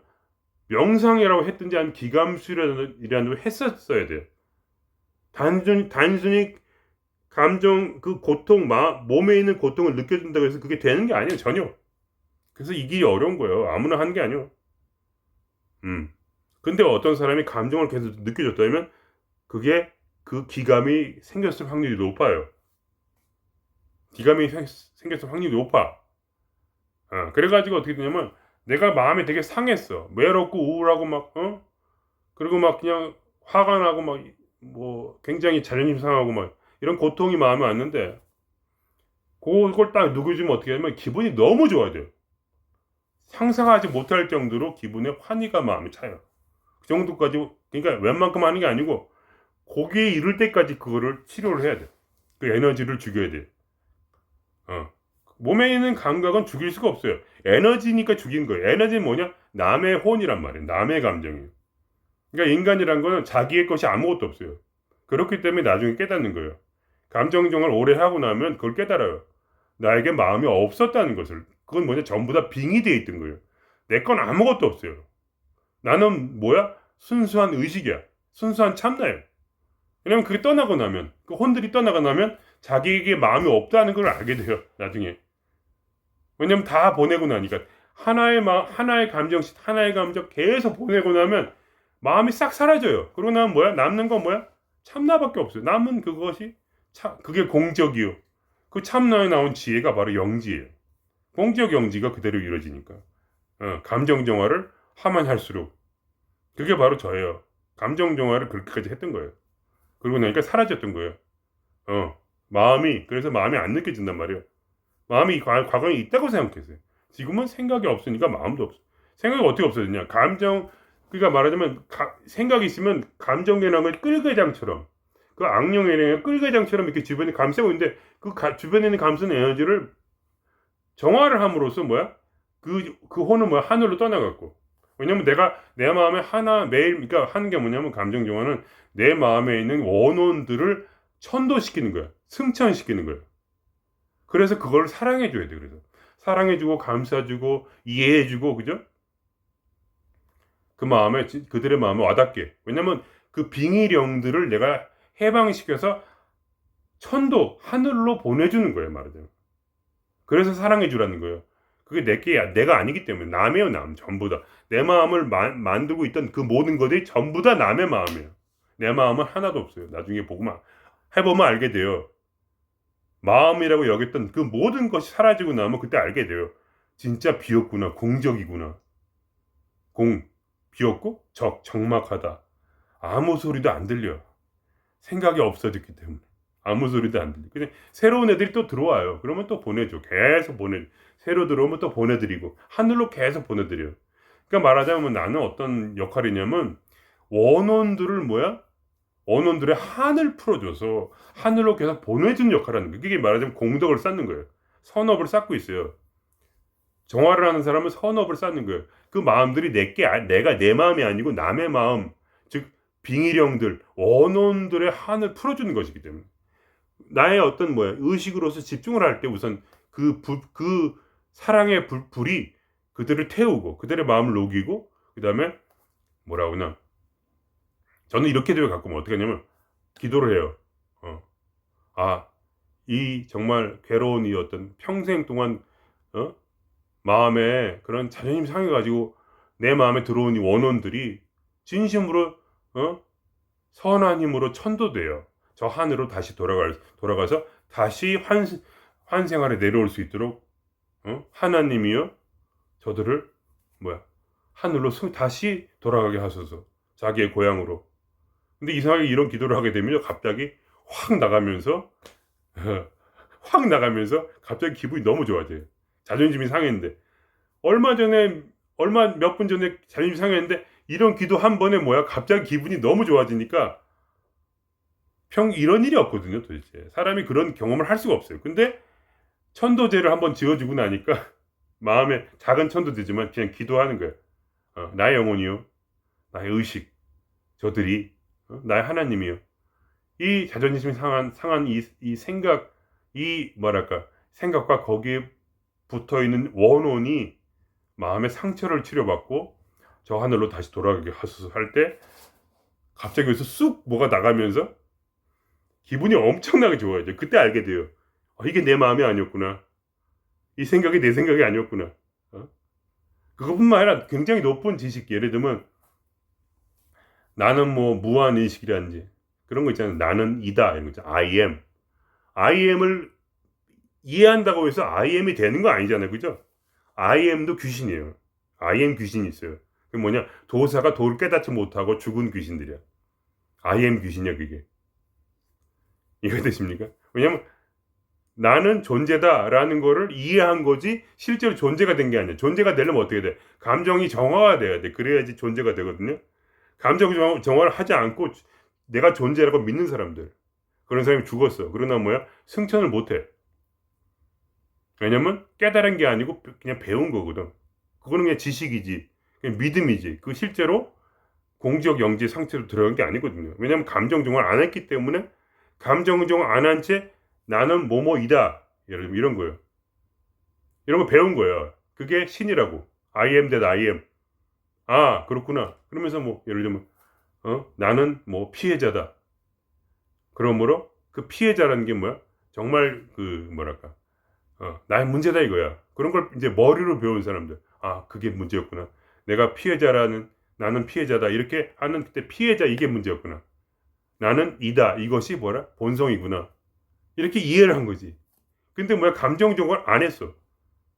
명상이라고 했든지 아니면 기감술이라는 걸 했었어야 돼요. 단순히 감정, 그 고통, 몸에 있는 고통을 느껴준다고 해서 그게 되는 게 아니에요. 전혀. 그래서 이 길이 어려운 거예요. 아무나 하는 게 아니에요. 근데 어떤 사람이 감정을 계속 느껴줬다면 그게 그 기감이 생겼을 확률이 높아요. 기감이 생겼을 확률이 높아. 그래가지고 어떻게 되냐면 내가 마음이 되게 상했어. 외롭고 우울하고 그리고 그냥 화가 나고 굉장히 자존심 상하고 이런 고통이 마음에 왔는데, 그걸 딱 누구주면 어떻게 하냐면 기분이 너무 좋아야 돼요. 상상하지 못할 정도로 기분에 환희가 마음에 차요. 그 정도까지. 그러니까 웬만큼 하는 게 아니고 거기에 이를 때까지 그거를 치료를 해야 돼. 그 에너지를 죽여야 돼. 몸에 있는 감각은 죽일 수가 없어요. 에너지니까 죽인 거예요. 에너지는 뭐냐? 남의 혼이란 말이에요. 남의 감정이에요. 그러니까 인간이란 거는 자기의 것이 아무것도 없어요. 그렇기 때문에 나중에 깨닫는 거예요. 감정 정화를 오래 하고 나면 그걸 깨달아요. 나에게 마음이 없었다는 것을. 그건 전부 다 빙의 되어 있던 거예요. 내 건 아무것도 없어요. 나는 순수한 의식이야. 순수한 참나예요. 왜냐면 그게 떠나고 나면, 그 혼들이 떠나고 나면 자기에게 마음이 없다는 걸 알게 돼요. 나중에. 왜냐면 다 보내고 나니까. 하나의 감정 계속 보내고 나면 마음이 싹 사라져요. 그러고 나면 남는 건 참나밖에 없어요. 남은 그것이 그게 공적이요. 그 참나에 나온 지혜가 바로 영지예요. 공적 영지가 그대로 이루어지니까. 감정 정화를 하면 할수록 그게 바로 저예요. 감정 정화를 그렇게까지 했던 거예요. 그러고 나니까 사라졌던 거예요. 그래서 마음이 안 느껴진단 말이에요. 마음이 과거에 있다고 생각했어요. 지금은 생각이 없으니까 마음도 없어. 생각이 어떻게 없어졌냐? 그러니까 말하자면 생각이 있으면 감정연합을 끌개장처럼, 그 악령의 끌개장처럼 이렇게 주변에 감싸고 있는데, 그 주변에 있는 감싸는 에너지를 정화를 함으로써 그 혼은 하늘로 떠나갔고. 왜냐면 내 마음에 매일, 그러니까 하는 게 뭐냐면, 감정 정화는 내 마음에 있는 원혼들을 천도시키는 거야. 승천시키는 거야. 그래서 그걸 사랑해줘야 돼. 그래서 사랑해주고 감싸주고 이해해주고, 그죠? 그들의 마음에 와닿게. 왜냐면 그 빙의령들을 내가 해방시켜서 하늘로 보내주는 거예요, 말하자면. 그래서 사랑해주라는 거예요. 그게 내가 아니기 때문에. 남이에요, 남. 전부 다. 내 마음을 만들고 있던 그 모든 것들이 전부 다 남의 마음이에요. 내 마음은 하나도 없어요. 나중에 해보면 알게 돼요. 마음이라고 여겼던 그 모든 것이 사라지고 나면 그때 알게 돼요. 진짜 비었구나. 공적이구나. 비었고 적막하다. 아무 소리도 안 들려. 생각이 없어졌기 때문에 아무 소리도 안 들려. 그냥 새로운 애들이 또 들어와요. 그러면 또 보내줘. 계속 보내. 새로 들어오면 또 보내드리고, 하늘로 계속 보내드려요. 그러니까 말하자면 나는 어떤 역할이냐면 원혼들을 원혼들의 한을 풀어줘서 하늘로 계속 보내주는 역할을 하는 거예요. 그게 말하자면 공덕을 쌓는 거예요. 선업을 쌓고 있어요. 정화를 하는 사람은 선업을 쌓는 거예요. 그 마음들이 내가 내 마음이 아니고 남의 마음, 즉 빙의령들, 원혼들의 한을 풀어주는 것이기 때문에 나의 어떤 의식으로서 집중을 할 때 우선 그 사랑의 불이 그들을 태우고 그들의 마음을 녹이고 그 다음에 뭐라고나 저는 이렇게 되어 갖고 어떻게 하냐면 기도를 해요. 이 정말 괴로운 이 어떤 평생 동안 마음에 그런 자존심 상해가지고 내 마음에 들어온 이 원혼들이 진심으로 선한 힘으로 천도돼요. 저 하늘로 다시 돌아가서 다시 환생하에 내려올 수 있도록 하나님이요 저들을 하늘로 다시 돌아가게 하소서. 자기의 고향으로. 근데 이상하게 이런 기도를 하게 되면 갑자기 확 나가면서 갑자기 기분이 너무 좋아져요. 자존심이 상했는데 몇 분 전에 자존심이 상했는데 이런 기도 한 번에 갑자기 기분이 너무 좋아지니까 이런 일이 없거든요. 도대체 사람이 그런 경험을 할 수가 없어요. 근데 천도제를 한번 지어주고 나니까 마음에 작은 천도제지만 그냥 기도하는 거예요. 나의 영혼이요, 나의 의식, 저들이 나의 하나님이요. 이 자존심이 상한 이 생각, 생각과 거기에 붙어 있는 원혼이 마음의 상처를 치료받고 저 하늘로 다시 돌아가게 하소서 할 때 갑자기 여기서 쑥 뭐가 나가면서 기분이 엄청나게 좋아져요. 그때 알게 돼요. 이게 내 마음이 아니었구나. 이 생각이 내 생각이 아니었구나. 그것뿐만 아니라 굉장히 높은 지식, 예를 들면 나는 무한의식이라든지 그런 거 있잖아요. 나는 이다 이런 거 있잖아요. I am을 이해한다고 해서 I am이 되는 거 아니잖아요. 그죠? I am도 귀신이에요. I am 귀신이 있어요. 그게 도사가 도를 깨닫지 못하고 죽은 귀신들이야. I am 귀신이야 그게. 이해되십니까? 왜냐면 나는 존재다라는 거를 이해한 거지 실제로 존재가 된 게 아니야. 존재가 되려면 어떻게 돼? 감정이 정화가 돼야 돼. 그래야지 존재가 되거든요. 감정 정화를 하지 않고 내가 존재라고 믿는 사람들, 그런 사람이 죽었어. 그러나 승천을 못해. 왜냐면 깨달은 게 아니고 그냥 배운 거거든. 그거는 그냥 지식이지, 그냥 믿음이지. 그 실제로 공적 영지 상태로 들어간 게 아니거든요. 왜냐면 감정 정화를 안 했기 때문에 감정 정화 안 한 채 나는 뭐뭐이다 이런 거예요. 이런 거 배운 거예요. 그게 신이라고. I am that I am. 그렇구나. 그러면서 예를 들면 나는 피해자다. 그러므로 그 피해자라는 게 정말 나의 문제다 이거야. 그런 걸 이제 머리로 배운 사람들. 그게 문제였구나. 내가 나는 피해자다. 이렇게 하는 그때 피해자 이게 문제였구나. 나는 이다. 이것이 본성이구나. 이렇게 이해를 한 거지. 근데 감정 정화를 안 했어.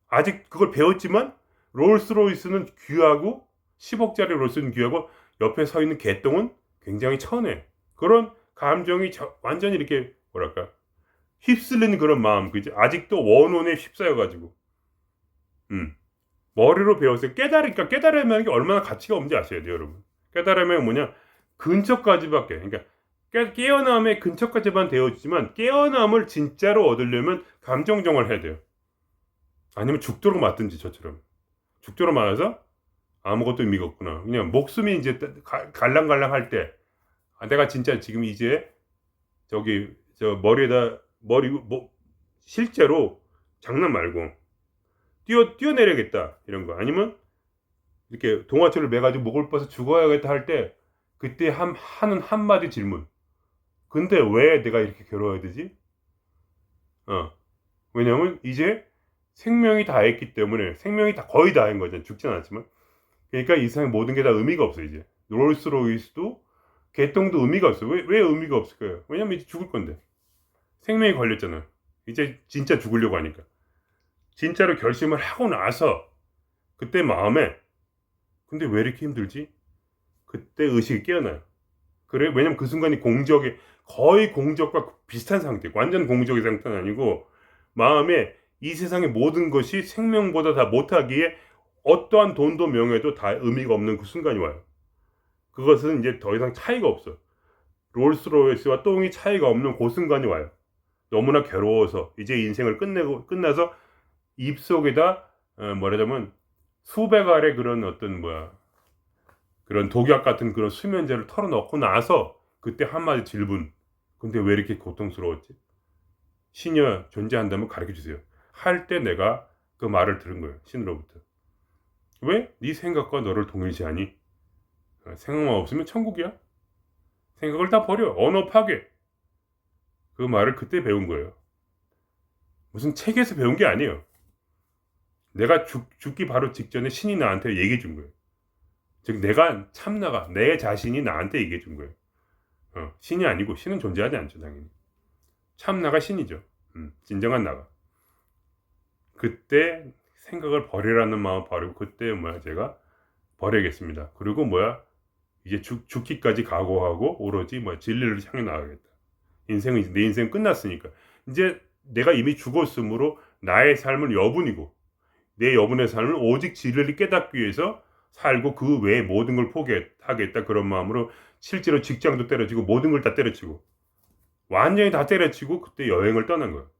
아직 그걸 배웠지만 롤스로이스는 귀하고 10억짜리 롤스는 귀하고 옆에 서 있는 개똥은 굉장히 천해. 그런 감정이 완전히 이렇게 휩쓸리는 그런 마음, 그지? 아직도 원혼에 휩싸여가지고 머리로 배웠어요. 깨달으면 게 얼마나 가치가 없는지 아셔야 돼요, 여러분. 깨달으면 근처까지밖에, 그러니까 깨어남의 근처까지만 되어지만 깨어남을 진짜로 얻으려면 감정 정화를 해야 돼요. 아니면 죽도록 맞든지 저처럼 죽도록 맞아서 아무것도 의미가 없구나. 그냥 목숨이 이제 갈랑갈랑 할 때 내가 진짜 지금 이제 머리에다 실제로 장난 말고 뛰어내려야겠다 이런 거, 아니면 이렇게 동화줄을 매가지고 목을 뻗어서 죽어야겠다 할 때 그때 하는 한마디 질문. 근데 왜 내가 이렇게 괴로워야 되지? 왜냐면 이제 생명이 다 했기 때문에, 생명이 거의 다 한 거잖아. 죽진 않았지만. 그러니까 이 세상의 모든 게 다 의미가 없어. 이제 롤스로이스도 개똥도 의미가 없어. 왜 의미가 없을까요? 왜냐면 이제 죽을 건데 생명이 걸렸잖아. 이제 진짜 죽으려고 하니까. 진짜로 결심을 하고 나서 그때 마음에 근데 왜 이렇게 힘들지? 그때 의식이 깨어나요. 그래? 왜냐면 그 순간이 거의 공적과 비슷한 상태, 완전 공적의 상태는 아니고 마음에 이 세상의 모든 것이 생명보다 다 못하기에 어떠한 돈도 명예도 다 의미가 없는 그 순간이 와요. 그것은 이제 더 이상 차이가 없어. 롤스로이스와 똥이 차이가 없는 그 순간이 와요. 너무나 괴로워서 이제 인생을 끝나서 입속에다 말하자면 수백 알의 그런 어떤 그런 독약 같은 그런 수면제를 털어넣고 나서 그때 한마디 질문. 근데 왜 이렇게 고통스러웠지? 신이여 존재한다면 가르쳐주세요. 할 때 내가 그 말을 들은 거예요. 신으로부터. 왜? 네 생각과 너를 동일시하니? 생각만 없으면 천국이야. 생각을 다 버려. 언어 파괴. 그 말을 그때 배운 거예요. 무슨 책에서 배운 게 아니에요. 내가 죽기 바로 직전에 신이 나한테 얘기해 준 거예요. 즉 내가 참나가 내 자신이 나한테 얘기해 준 거예요. 신이 아니고 신은 존재하지 않죠 당연히. 참나가 신이죠. 진정한 나가. 그때 생각을 버리라는 마음 버리고 그때 제가 버려야겠습니다. 그리고 이제 죽기까지 각오하고 오로지 진리를 향해 나가겠다. 인생은 내 인생 끝났으니까 이제 내가 이미 죽었으므로 나의 삶은 여분이고 내 여분의 삶을 오직 진리를 깨닫기 위해서 살고 그 외에 모든 걸 포기하겠다 그런 마음으로 실제로 직장도 때려치고 모든 걸 다 때려치고 완전히 다 때려치고 그때 여행을 떠난 거예요.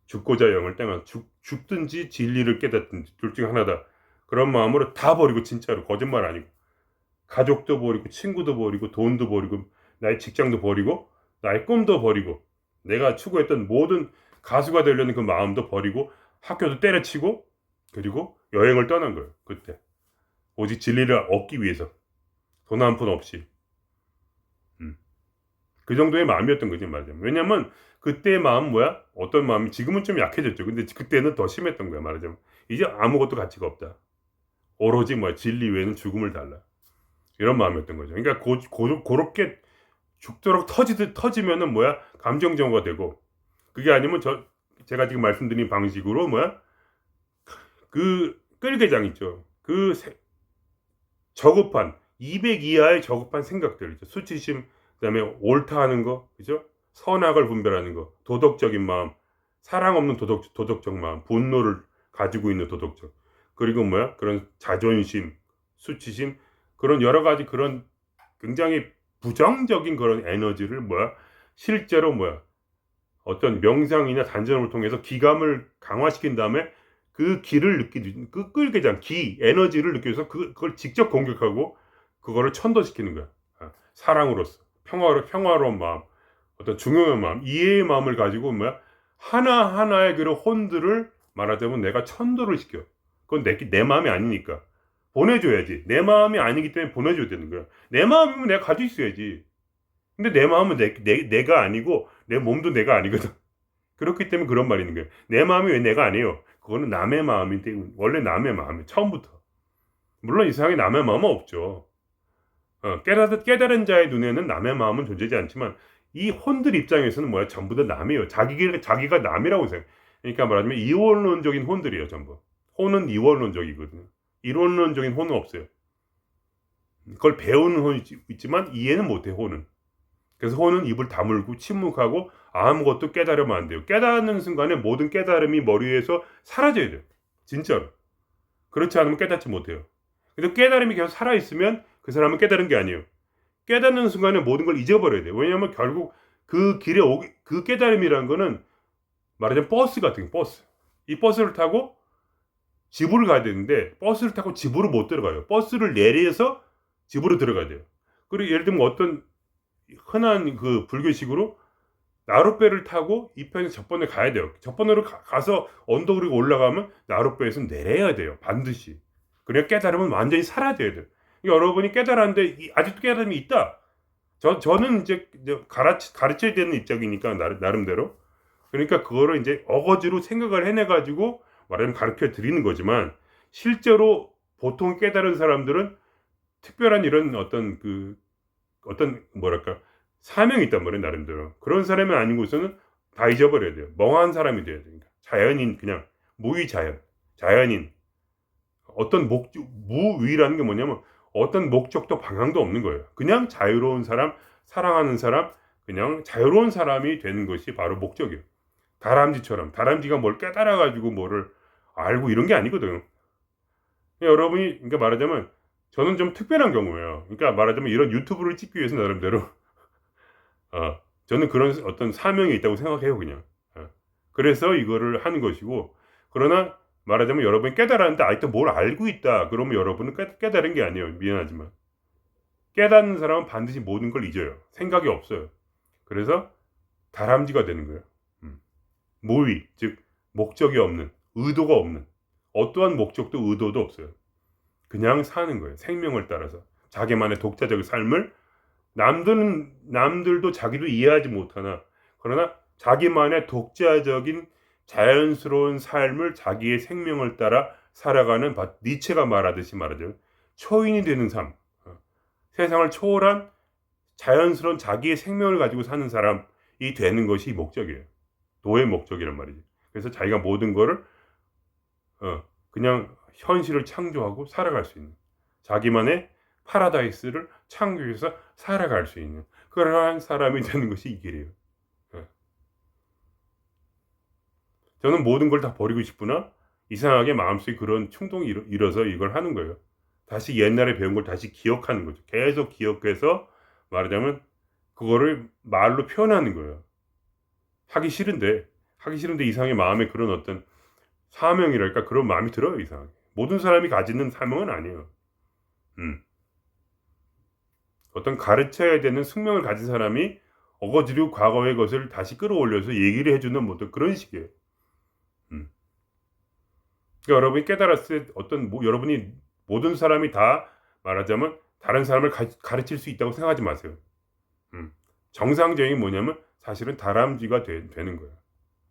죽고자 여행을 떠난 죽든지 진리를 깨닫든지 둘 중에 하나다. 그런 마음으로 다 버리고 진짜로 거짓말 아니고 가족도 버리고 친구도 버리고 돈도 버리고 나의 직장도 버리고 나의 꿈도 버리고 내가 추구했던 모든 가수가 되려는 그 마음도 버리고 학교도 때려치고 그리고 여행을 떠난 거예요. 그때 오직 진리를 얻기 위해서 돈 한 푼 없이 그 정도의 마음이었던 거지 말하자면. 왜냐면 그때의 마음 어떤 마음이 지금은 좀 약해졌죠. 근데 그때는 더 심했던 거야 말하자면. 이제 아무것도 가치가 없다. 오로지 진리 외에는 죽음을 달라. 이런 마음이었던 거죠. 그러니까 그렇게 죽도록 터지면은 감정정화가 되고 그게 아니면 제가 지금 말씀드린 방식으로 그 끌개장 있죠. 그 저급한 200 이하의 저급한 생각들 있죠. 수치심, 그다음에 옳다 하는 거, 그죠? 선악을 분별하는 거, 도덕적인 마음, 사랑 없는 도덕적 마음, 분노를 가지고 있는 도덕적, 그리고 그런 자존심, 수치심, 그런 여러 가지 그런 굉장히 부정적인 그런 에너지를 실제로 어떤 명상이나 단전을 통해서 기감을 강화시킨 다음에 그 기를 느끼는 그 끌개장 에너지를 느껴서 그걸 직접 공격하고 그거를 천도시키는 거야. 사랑으로서 평화로운 마음, 어떤 중요한 마음, 이해의 마음을 가지고 하나하나의 그런 혼들을 말하자면 내가 천도를 시켜. 그건 내 마음이 아니니까 보내줘야지. 내 마음이 아니기 때문에 보내줘야 되는 거야. 내 마음이면 내가 가지고 있어야지. 근데 내 마음은 내가 아니고 내 몸도 내가 아니거든. 그렇기 때문에 그런 말이 있는 거예요. 내 마음이 왜 내가 아니에요? 그거는 남의 마음이 때문에 원래 남의 마음이 처음부터. 물론 이 세상에 남의 마음은 없죠. 깨달은 자의 눈에는 남의 마음은 존재하지 않지만 이 혼들 입장에서는 전부 다 남이에요. 자기가 남이라고 생각. 그러니까 말하자면 이원론적인 혼들이에요. 전부. 혼은 이원론적이거든요. 이론론적인 혼은 없어요. 그걸 배우는 혼이 있지만 이해는 못해 혼은. 그래서 혼은 입을 다물고 침묵하고 아무것도 깨달으면 안 돼요. 깨닫는 순간에 모든 깨달음이 머리에서 사라져야 돼요. 진짜로. 그렇지 않으면 깨닫지 못해요. 그래서 깨달음이 계속 살아있으면 그 사람은 깨달은 게 아니에요. 깨닫는 순간에 모든 걸 잊어버려야 돼요. 왜냐하면 결국 그 길에 그 깨달음이라는 거는 말하자면 버스 같은 게 버스. 이 버스를 타고 집으로 가야 되는데 버스를 타고 집으로 못 들어가요. 버스를 내려서 집으로 들어가야 돼요. 그리고 예를 들면 어떤 흔한 그 불교식으로 나룻배를 타고 이 편에서 저편에 가야 돼요. 저편으로 가서 언덕 으로 올라가면 나룻배에서 내려야 돼요. 반드시. 그래야 깨달음은 완전히 사라져야 돼요. 여러분이 깨달았는데 아직도 깨달음이 있다. 저는 이제 가르쳐야 되는 입장이니까 나름대로. 그러니까 그거를 이제 어거지로 생각을 해내가지고 말하자면 가르쳐 드리는 거지만 실제로 보통 깨달은 사람들은 특별한 이런 어떤 사명이 있단 말이에요. 나름대로. 그런 사람이 아니고서는 다 잊어버려야 돼요. 멍한 사람이 돼야 되니까. 자연인, 그냥 자연인. 어떤 무위라는 게 뭐냐면 어떤 목적도 방향도 없는 거예요. 그냥 자유로운 사람, 사랑하는 사람, 그냥 자유로운 사람이 되는 것이 바로 목적이에요. 다람쥐가 뭘 깨달아가지고 뭐를 알고 이런 게 아니거든요. 여러분이, 그러니까 말하자면 저는 좀 특별한 경우예요. 그러니까 말하자면 이런 유튜브를 찍기 위해서 나름대로 저는 그런 어떤 사명이 있다고 생각해요, 그냥. 그래서 이거를 하는 것이고, 그러나 말하자면 여러분이 깨달았는데 아직도 뭘 알고 있다. 그러면 여러분은 깨달은 게 아니에요. 미안하지만. 깨닫는 사람은 반드시 모든 걸 잊어요. 생각이 없어요. 그래서 다람쥐가 되는 거예요. 무의, 즉 목적이 없는, 의도가 없는, 어떠한 목적도 의도도 없어요. 그냥 사는 거예요. 생명을 따라서 자기만의 독자적 삶을 남들도 자기도 이해하지 못하나, 그러나 자기만의 독자적인 자연스러운 삶을 자기의 생명을 따라 살아가는, 니체가 말하듯이 말하죠. 초인이 되는 삶, 세상을 초월한 자연스러운 자기의 생명을 가지고 사는 사람이 되는 것이 목적이에요. 도의 목적이란 말이지. 그래서 자기가 모든 거를 그냥 현실을 창조하고 살아갈 수 있는, 자기만의 파라다이스를 창조해서 살아갈 수 있는 그러한 사람이 되는 것이 이 길이에요. 저는 모든 걸 다 버리고 싶으나 이상하게 마음속에 그런 충동이 일어서 이걸 하는 거예요. 다시 옛날에 배운 걸 다시 기억하는 거죠. 계속 기억해서 말하자면 그거를 말로 표현하는 거예요. 하기 싫은데 이상하게 마음에 그런 어떤 사명이랄까, 그런 마음이 들어요. 이상하게. 모든 사람이 가지는 사명은 아니에요. 어떤 가르쳐야 되는 숙명을 가진 사람이 어거지로 과거의 것을 다시 끌어올려서 얘기를 해주는 뭐 그런 식이에요. 그러니까 여러분이 깨달았을 때 여러분이 모든 사람이 다 말하자면 다른 사람을 가르칠 수 있다고 생각하지 마세요. 정상적인 뭐냐면 사실은 다람쥐가 되는 거예요.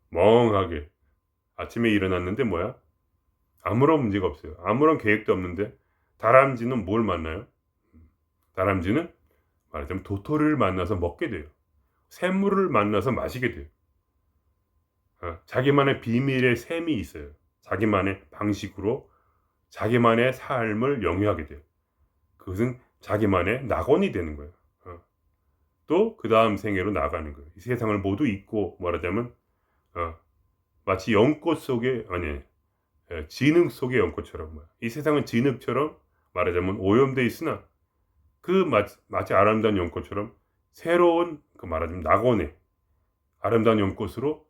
멍하게 아침에 일어났는데 뭐야? 아무런 문제가 없어요. 아무런 계획도 없는데, 다람쥐는 뭘 만나요? 다람쥐는 말하자면 도토리를 만나서 먹게 돼요. 샘물을 만나서 마시게 돼요. 자기만의 비밀의 샘이 있어요. 자기만의 방식으로 자기만의 삶을 영위하게 돼요. 그것은 자기만의 낙원이 되는 거예요. 또 그 다음 생애로 나가는 거예요. 이 세상을 모두 잊고 말하자면 마치 연꽃 속에, 진흙 속의 연꽃처럼, 이 세상은 진흙처럼 말하자면 오염되어 있으나 그 마치 아름다운 연꽃처럼 새로운 그 말하자면 낙원의 아름다운 연꽃으로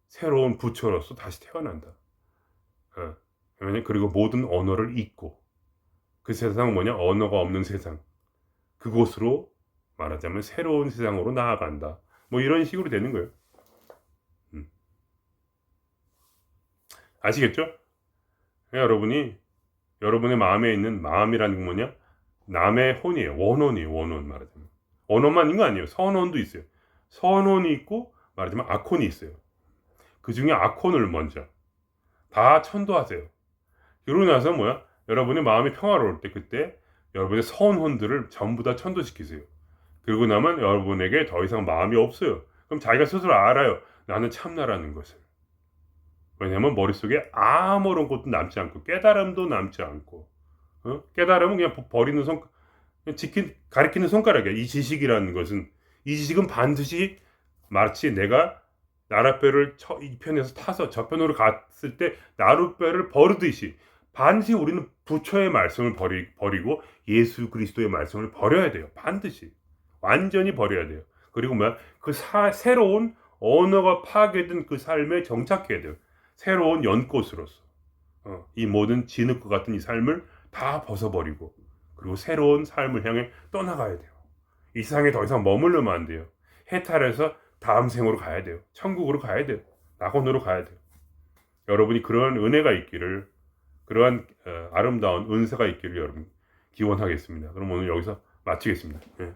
새로운 부처로서 다시 태어난다. 그리고 모든 언어를 잊고, 그 세상은 뭐냐? 언어가 없는 세상. 그곳으로 말하자면 새로운 세상으로 나아간다. 뭐 이런 식으로 되는 거예요. 아시겠죠? 여러분이 여러분의 마음에 있는, 마음이라는 게 뭐냐? 남의 혼이에요. 원혼이에요. 원혼 말하자면. 원혼만인 거 아니에요. 선혼도 있어요. 선혼이 있고 말하자면 악혼이 있어요. 그 중에 악혼을 먼저 다 천도하세요. 그러고 나서 뭐야? 여러분의 마음이 평화로울 때 그때 여러분의 선혼들을 전부 다 천도시키세요. 그러고 나면 여러분에게 더 이상 마음이 없어요. 그럼 자기가 스스로 알아요. 나는 참나라는 것을. 왜냐면 머릿속에 아무런 것도 남지 않고 깨달음도 남지 않고, 깨달음은 그냥 버리는 가리키는 손가락이야. 이 지식이라는 것은, 이 지식은 반드시 마치 내가 나룻배를 이 편에서 타서 저 편으로 갔을 때 나룻배를 버리듯이 반드시 우리는 부처의 말씀을 버리고 예수 그리스도의 말씀을 버려야 돼요. 반드시 완전히 버려야 돼요. 그리고 뭐야? 그 새로운 언어가 파괴된 그 삶에 정착해야 돼요. 새로운 연꽃으로서 이 모든 진흙과 같은 이 삶을 다 벗어버리고, 그리고 새로운 삶을 향해 떠나가야 돼요. 이 세상에 더 이상 머물르면 안 돼요. 해탈해서 다음 생으로 가야 돼요. 천국으로 가야 돼요. 낙원으로 가야 돼요. 여러분이 그런 은혜가 있기를, 그러한 아름다운 은사가 있기를 여러분 기원하겠습니다. 그럼 오늘 여기서 마치겠습니다. 예.